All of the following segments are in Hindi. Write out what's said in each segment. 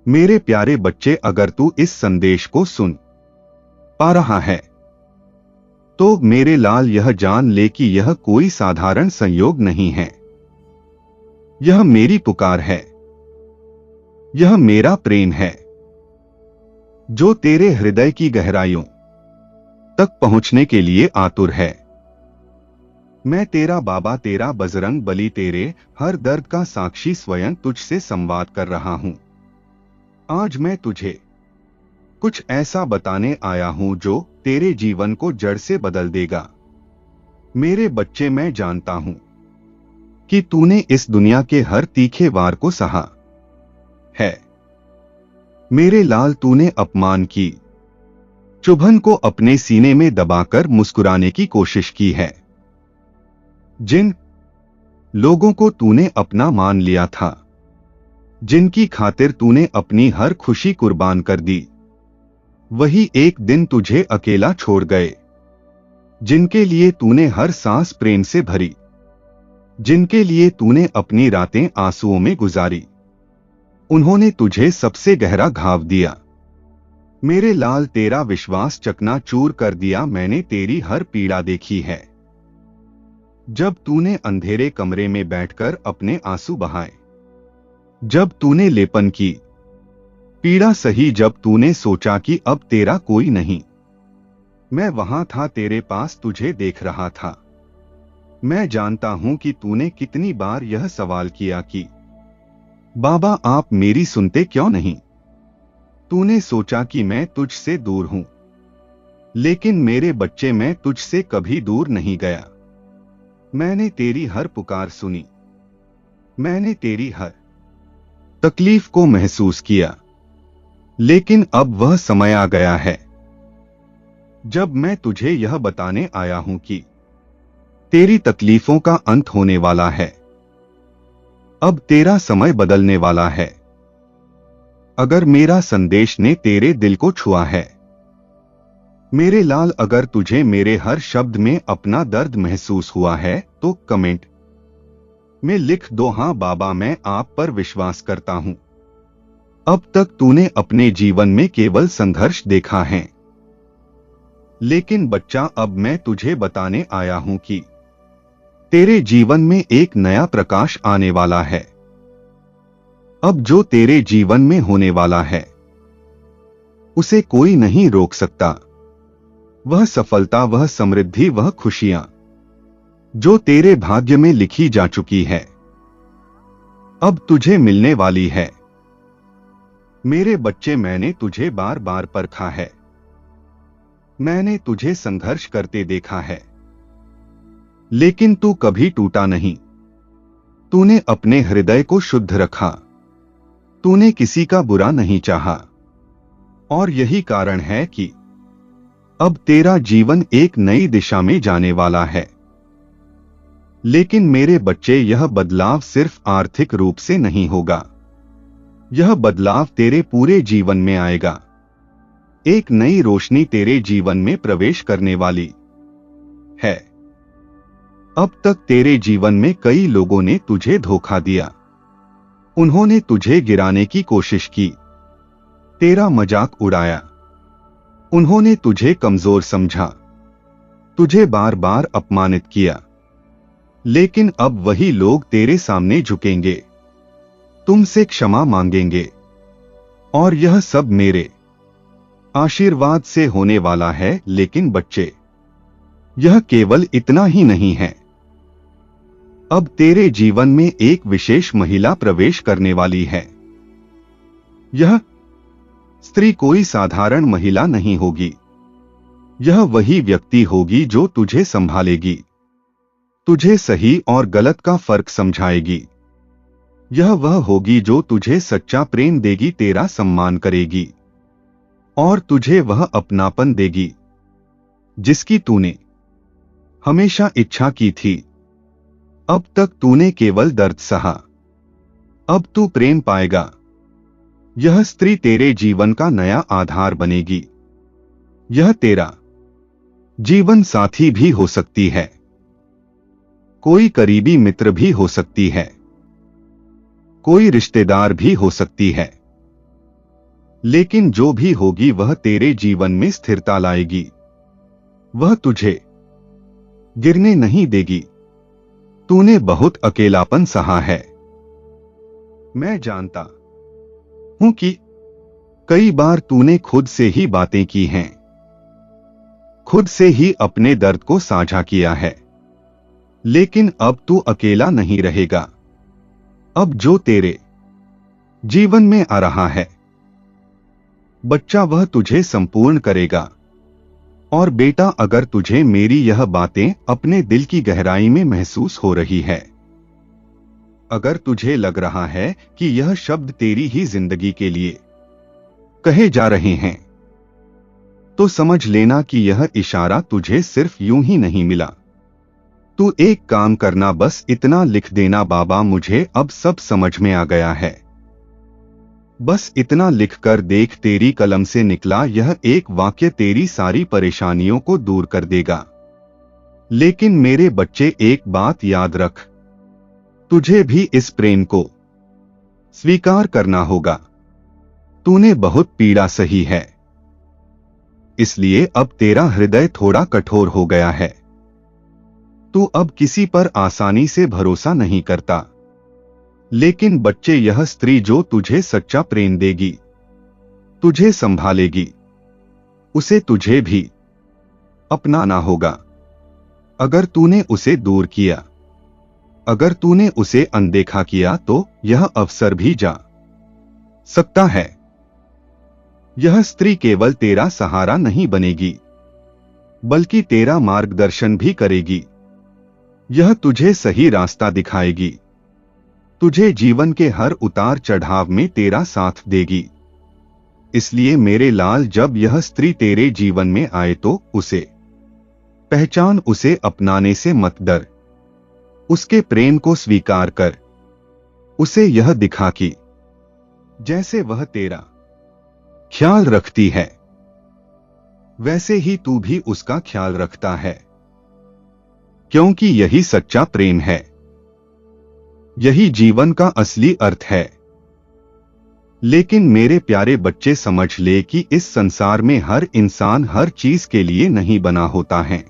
मेरे प्यारे बच्चे, अगर तू इस संदेश को सुन पा रहा है तो मेरे लाल यह जान ले कि यह कोई साधारण संयोग नहीं है। यह मेरी पुकार है, यह मेरा प्रेम है जो तेरे हृदय की गहराइयों तक पहुंचने के लिए आतुर है। मैं तेरा बाबा, तेरा बजरंग बली, तेरे हर दर्द का साक्षी स्वयं तुझसे संवाद कर रहा हूं। आज मैं तुझे कुछ ऐसा बताने आया हूं जो तेरे जीवन को जड़ से बदल देगा। मेरे बच्चे, मैं जानता हूं कि तूने इस दुनिया के हर तीखे वार को सहा है। मेरे लाल, तूने अपमान की चुभन को अपने सीने में दबाकर मुस्कुराने की कोशिश की है। जिन लोगों को तूने अपना मान लिया था, जिनकी खातिर तूने अपनी हर खुशी कुर्बान कर दी, वही एक दिन तुझे अकेला छोड़ गए। जिनके लिए तूने हर सांस प्रेम से भरी, जिनके लिए तूने अपनी रातें आंसुओं में गुजारी, उन्होंने तुझे सबसे गहरा घाव दिया। मेरे लाल, तेरा विश्वास चकनाचूर कर दिया। मैंने तेरी हर पीड़ा देखी है। जब तूने अंधेरे कमरे में बैठकर अपने आंसू बहाए, जब तूने लेपन की पीड़ा सही, जब तूने सोचा कि अब तेरा कोई नहीं, मैं वहां था, तेरे पास तुझे देख रहा था। मैं जानता हूं कि तूने कितनी बार यह सवाल किया कि बाबा, आप मेरी सुनते क्यों नहीं। तूने सोचा कि मैं तुझसे दूर हूं, लेकिन मेरे बच्चे, मैं तुझसे कभी दूर नहीं गया। मैंने तेरी हर पुकार सुनी, मैंने तेरी हर तकलीफ को महसूस किया, लेकिन अब वह समय आ गया है जब मैं तुझे यह बताने आया हूं कि तेरी तकलीफों का अंत होने वाला है। अब तेरा समय बदलने वाला है। अगर मेरा संदेश ने तेरे दिल को छुआ है, मेरे लाल, अगर तुझे मेरे हर शब्द में अपना दर्द महसूस हुआ है, तो कमेंट में लिख दो, हां बाबा, मैं आप पर विश्वास करता हूं। अब तक तूने अपने जीवन में केवल संघर्ष देखा है, लेकिन बच्चा, अब मैं तुझे बताने आया हूं कि तेरे जीवन में एक नया प्रकाश आने वाला है। अब जो तेरे जीवन में होने वाला है, उसे कोई नहीं रोक सकता। वह सफलता, वह समृद्धि, वह खुशियां जो तेरे भाग्य में लिखी जा चुकी है, अब तुझे मिलने वाली है। मेरे बच्चे, मैंने तुझे बार बार परखा है, मैंने तुझे संघर्ष करते देखा है, लेकिन तू कभी टूटा नहीं। तूने अपने हृदय को शुद्ध रखा, तूने किसी का बुरा नहीं चाहा, और यही कारण है कि अब तेरा जीवन एक नई दिशा में जाने वाला है। लेकिन मेरे बच्चे, यह बदलाव सिर्फ आर्थिक रूप से नहीं होगा, यह बदलाव तेरे पूरे जीवन में आएगा। एक नई रोशनी तेरे जीवन में प्रवेश करने वाली है। अब तक तेरे जीवन में कई लोगों ने तुझे धोखा दिया, उन्होंने तुझे गिराने की कोशिश की, तेरा मजाक उड़ाया, उन्होंने तुझे कमजोर समझा, तुझे बार बार अपमानित किया। लेकिन अब वही लोग तेरे सामने झुकेंगे, तुमसे क्षमा मांगेंगे, और यह सब मेरे आशीर्वाद से होने वाला है। लेकिन बच्चे, यह केवल इतना ही नहीं है। अब तेरे जीवन में एक विशेष महिला प्रवेश करने वाली है। यह स्त्री कोई साधारण महिला नहीं होगी, यह वही व्यक्ति होगी जो तुझे संभालेगी, तुझे सही और गलत का फर्क समझाएगी। यह वह होगी जो तुझे सच्चा प्रेम देगी, तेरा सम्मान करेगी, और तुझे वह अपनापन देगी जिसकी तूने हमेशा इच्छा की थी। अब तक तूने केवल दर्द सहा, अब तू प्रेम पाएगा। यह स्त्री तेरे जीवन का नया आधार बनेगी। यह तेरा जीवन साथी भी हो सकती है, कोई करीबी मित्र भी हो सकती है, कोई रिश्तेदार भी हो सकती है। लेकिन जो भी होगी वह तेरे जीवन में स्थिरता लाएगी। वह तुझे गिरने नहीं देगी। तूने बहुत अकेलापन सहा है। मैं जानता हूं कि कई बार तूने खुद से ही बातें की हैं, खुद से ही अपने दर्द को साझा किया है। लेकिन अब तू अकेला नहीं रहेगा। अब जो तेरे जीवन में आ रहा है बच्चा, वह तुझे संपूर्ण करेगा। और बेटा, अगर तुझे मेरी यह बातें अपने दिल की गहराई में महसूस हो रही है, अगर तुझे लग रहा है कि यह शब्द तेरी ही जिंदगी के लिए कहे जा रहे हैं, तो समझ लेना कि यह इशारा तुझे सिर्फ यूं ही नहीं मिला। तू एक काम करना, बस इतना लिख देना, बाबा मुझे अब सब समझ में आ गया है। बस इतना लिखकर देख, तेरी कलम से निकला यह एक वाक्य तेरी सारी परेशानियों को दूर कर देगा। लेकिन मेरे बच्चे, एक बात याद रख, तुझे भी इस प्रेम को स्वीकार करना होगा। तूने बहुत पीड़ा सही है, इसलिए अब तेरा हृदय थोड़ा कठोर हो गया है। तू अब किसी पर आसानी से भरोसा नहीं करता। लेकिन बच्चे, यह स्त्री जो तुझे सच्चा प्रेम देगी, तुझे संभालेगी, उसे तुझे भी अपनाना होगा। अगर तूने उसे दूर किया, अगर तूने उसे अनदेखा किया, तो यह अवसर भी जा सकता है। यह स्त्री केवल तेरा सहारा नहीं बनेगी, बल्कि तेरा मार्गदर्शन भी करेगी। यह तुझे सही रास्ता दिखाएगी, तुझे जीवन के हर उतार चढ़ाव में तेरा साथ देगी। इसलिए मेरे लाल, जब यह स्त्री तेरे जीवन में आए तो उसे पहचान, उसे अपनाने से मत डर। उसके प्रेम को स्वीकार कर। उसे यह दिखा कि जैसे वह तेरा ख्याल रखती है, वैसे ही तू भी उसका ख्याल रखता है। क्योंकि यही सच्चा प्रेम है, यही जीवन का असली अर्थ है। लेकिन मेरे प्यारे बच्चे, समझ ले कि इस संसार में हर इंसान हर चीज के लिए नहीं बना होता है।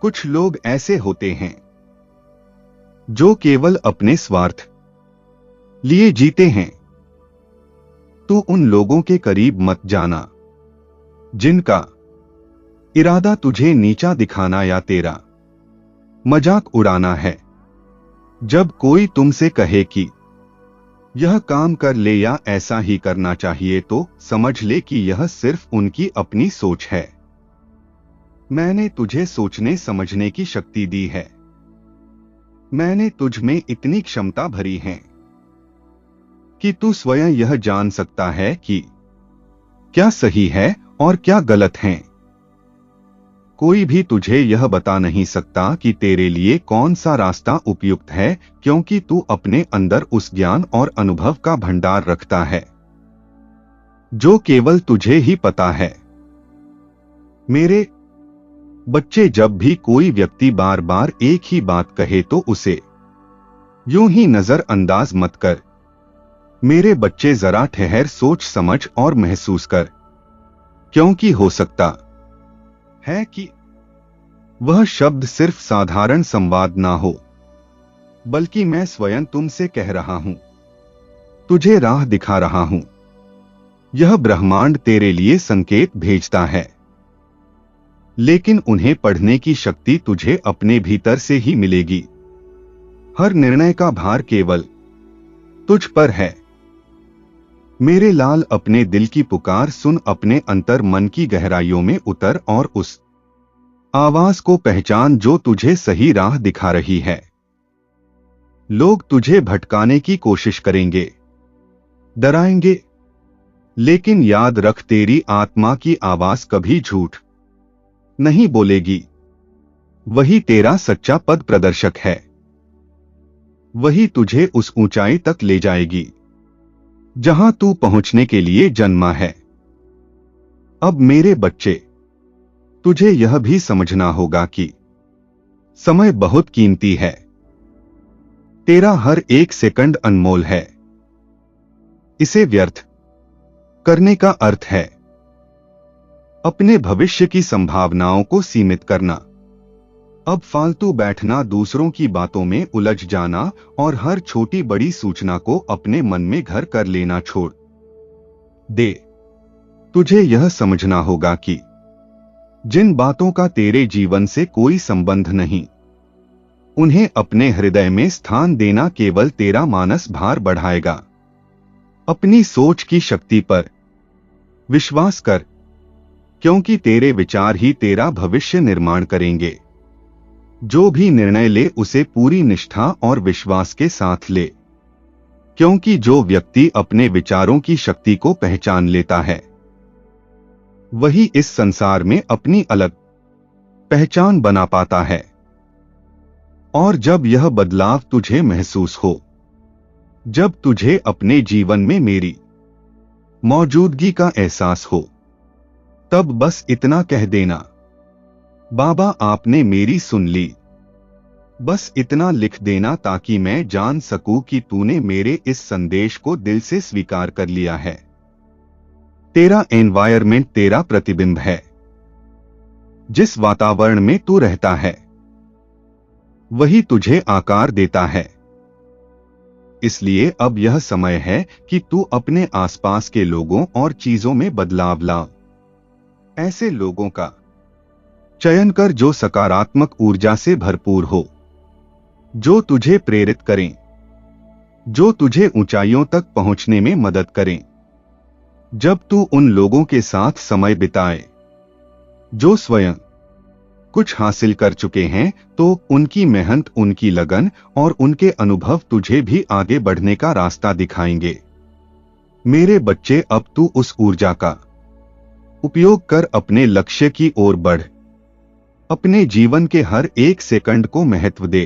कुछ लोग ऐसे होते हैं जो केवल अपने स्वार्थ लिए जीते हैं। तू उन लोगों के करीब मत जाना जिनका इरादा तुझे नीचा दिखाना या तेरा मजाक उड़ाना है। जब कोई तुमसे कहे कि यह काम कर ले या ऐसा ही करना चाहिए, तो समझ ले कि यह सिर्फ उनकी अपनी सोच है। मैंने तुझे सोचने समझने की शक्ति दी है। मैंने तुझ में इतनी क्षमता भरी है कि तू स्वयं यह जान सकता है कि क्या सही है और क्या गलत है। कोई भी तुझे यह बता नहीं सकता कि तेरे लिए कौन सा रास्ता उपयुक्त है, क्योंकि तू अपने अंदर उस ज्ञान और अनुभव का भंडार रखता है जो केवल तुझे ही पता है। मेरे बच्चे, जब भी कोई व्यक्ति बार बार एक ही बात कहे तो उसे यूं ही नजरअंदाज मत कर। मेरे बच्चे, जरा ठहर, सोच समझ और महसूस कर, क्योंकि हो सकता है कि वह शब्द सिर्फ साधारण संवाद ना हो, बल्कि मैं स्वयं तुमसे कह रहा हूं, तुझे राह दिखा रहा हूं। यह ब्रह्मांड तेरे लिए संकेत भेजता है, लेकिन उन्हें पढ़ने की शक्ति तुझे अपने भीतर से ही मिलेगी। हर निर्णय का भार केवल तुझ पर है। मेरे लाल, अपने दिल की पुकार सुन, अपने अंतर मन की गहराइयों में उतर और उस आवाज को पहचान जो तुझे सही राह दिखा रही है। लोग तुझे भटकाने की कोशिश करेंगे, डराएंगे, लेकिन याद रख, तेरी आत्मा की आवाज कभी झूठ नहीं बोलेगी। वही तेरा सच्चा पद प्रदर्शक है। वही तुझे उस ऊंचाई तक ले जाएगी जहां तू पहुंचने के लिए जन्मा है। अब मेरे बच्चे, तुझे यह भी समझना होगा कि समय बहुत कीमती है। तेरा हर एक सेकंड अनमोल है। इसे व्यर्थ करने का अर्थ है अपने भविष्य की संभावनाओं को सीमित करना। अब फालतू बैठना, दूसरों की बातों में उलझ जाना और हर छोटी बड़ी सूचना को अपने मन में घर कर लेना छोड़ दे। तुझे यह समझना होगा कि जिन बातों का तेरे जीवन से कोई संबंध नहीं, उन्हें अपने हृदय में स्थान देना केवल तेरा मानस भार बढ़ाएगा। अपनी सोच की शक्ति पर विश्वास कर, क्योंकि तेरे विचार ही तेरा भविष्य निर्माण करेंगे। जो भी निर्णय ले उसे पूरी निष्ठा और विश्वास के साथ ले, क्योंकि जो व्यक्ति अपने विचारों की शक्ति को पहचान लेता है वही इस संसार में अपनी अलग पहचान बना पाता है। और जब यह बदलाव तुझे महसूस हो, जब तुझे अपने जीवन में मेरी मौजूदगी का एहसास हो, तब बस इतना कह देना, बाबा आपने मेरी सुन ली। बस इतना लिख देना ताकि मैं जान सकूं कि तूने मेरे इस संदेश को दिल से स्वीकार कर लिया है। तेरा एनवायरमेंट तेरा प्रतिबिंब है। जिस वातावरण में तू रहता है वही तुझे आकार देता है। इसलिए अब यह समय है कि तू अपने आसपास के लोगों और चीजों में बदलाव ला। ऐसे लोगों का चयन कर जो सकारात्मक ऊर्जा से भरपूर हो, जो तुझे प्रेरित करें, जो तुझे ऊंचाइयों तक पहुंचने में मदद करें। जब तू उन लोगों के साथ समय बिताए जो स्वयं कुछ हासिल कर चुके हैं, तो उनकी मेहनत, उनकी लगन और उनके अनुभव तुझे भी आगे बढ़ने का रास्ता दिखाएंगे। मेरे बच्चे, अब तू उस ऊर्जा का उपयोग कर अपने लक्ष्य की ओर बढ़। अपने जीवन के हर एक सेकंड को महत्व दे।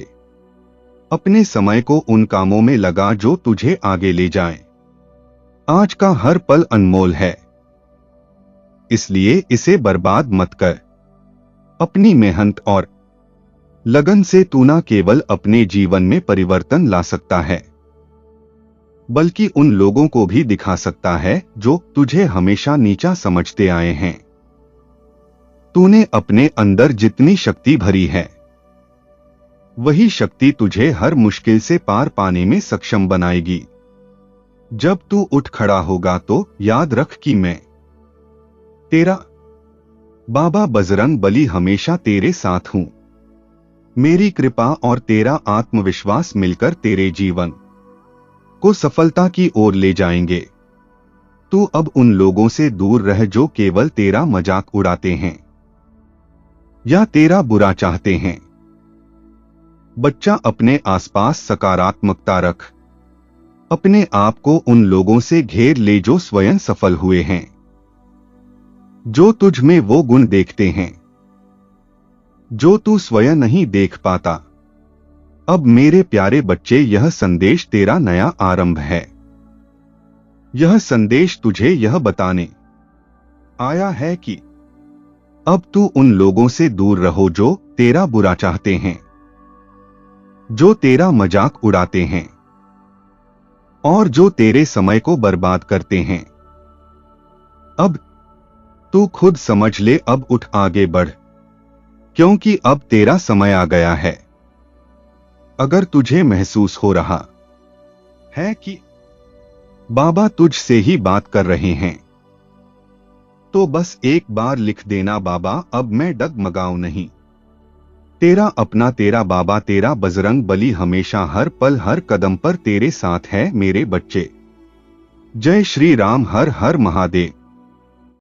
अपने समय को उन कामों में लगा जो तुझे आगे ले जाएं। आज का हर पल अनमोल है, इसलिए इसे बर्बाद मत कर। अपनी मेहनत और लगन से तू न केवल अपने जीवन में परिवर्तन ला सकता है, बल्कि उन लोगों को भी दिखा सकता है जो तुझे हमेशा नीचा समझते आए हैं। तूने अपने अंदर जितनी शक्ति भरी है, वही शक्ति तुझे हर मुश्किल से पार पाने में सक्षम बनाएगी। जब तू उठ खड़ा होगा तो याद रख कि मैं तेरा बाबा बजरंग बली हमेशा तेरे साथ हूं। मेरी कृपा और तेरा आत्मविश्वास मिलकर तेरे जीवन को सफलता की ओर ले जाएंगे। तू अब उन लोगों से दूर रह जो केवल तेरा मजाक उड़ाते हैं या तेरा बुरा चाहते हैं। बच्चा, अपने आसपास सकारात्मकता रख। अपने आप को उन लोगों से घेर ले जो स्वयं सफल हुए हैं, जो तुझ में वो गुण देखते हैं जो तू स्वयं नहीं देख पाता। अब मेरे प्यारे बच्चे, यह संदेश तेरा नया आरंभ है। यह संदेश तुझे यह बताने आया है कि अब तू उन लोगों से दूर रहो जो तेरा बुरा चाहते हैं, जो तेरा मजाक उड़ाते हैं और जो तेरे समय को बर्बाद करते हैं। अब तू खुद समझ ले, अब उठ आगे बढ़, क्योंकि अब तेरा समय आ गया है। अगर तुझे महसूस हो रहा है कि बाबा तुझ से ही बात कर रहे हैं, तो बस एक बार लिख देना, बाबा अब मैं डगमगाऊं नहीं। तेरा अपना, तेरा बाबा, तेरा बजरंग बली हमेशा हर पल हर कदम पर तेरे साथ है। मेरे बच्चे, जय श्री राम। हर हर महादेव।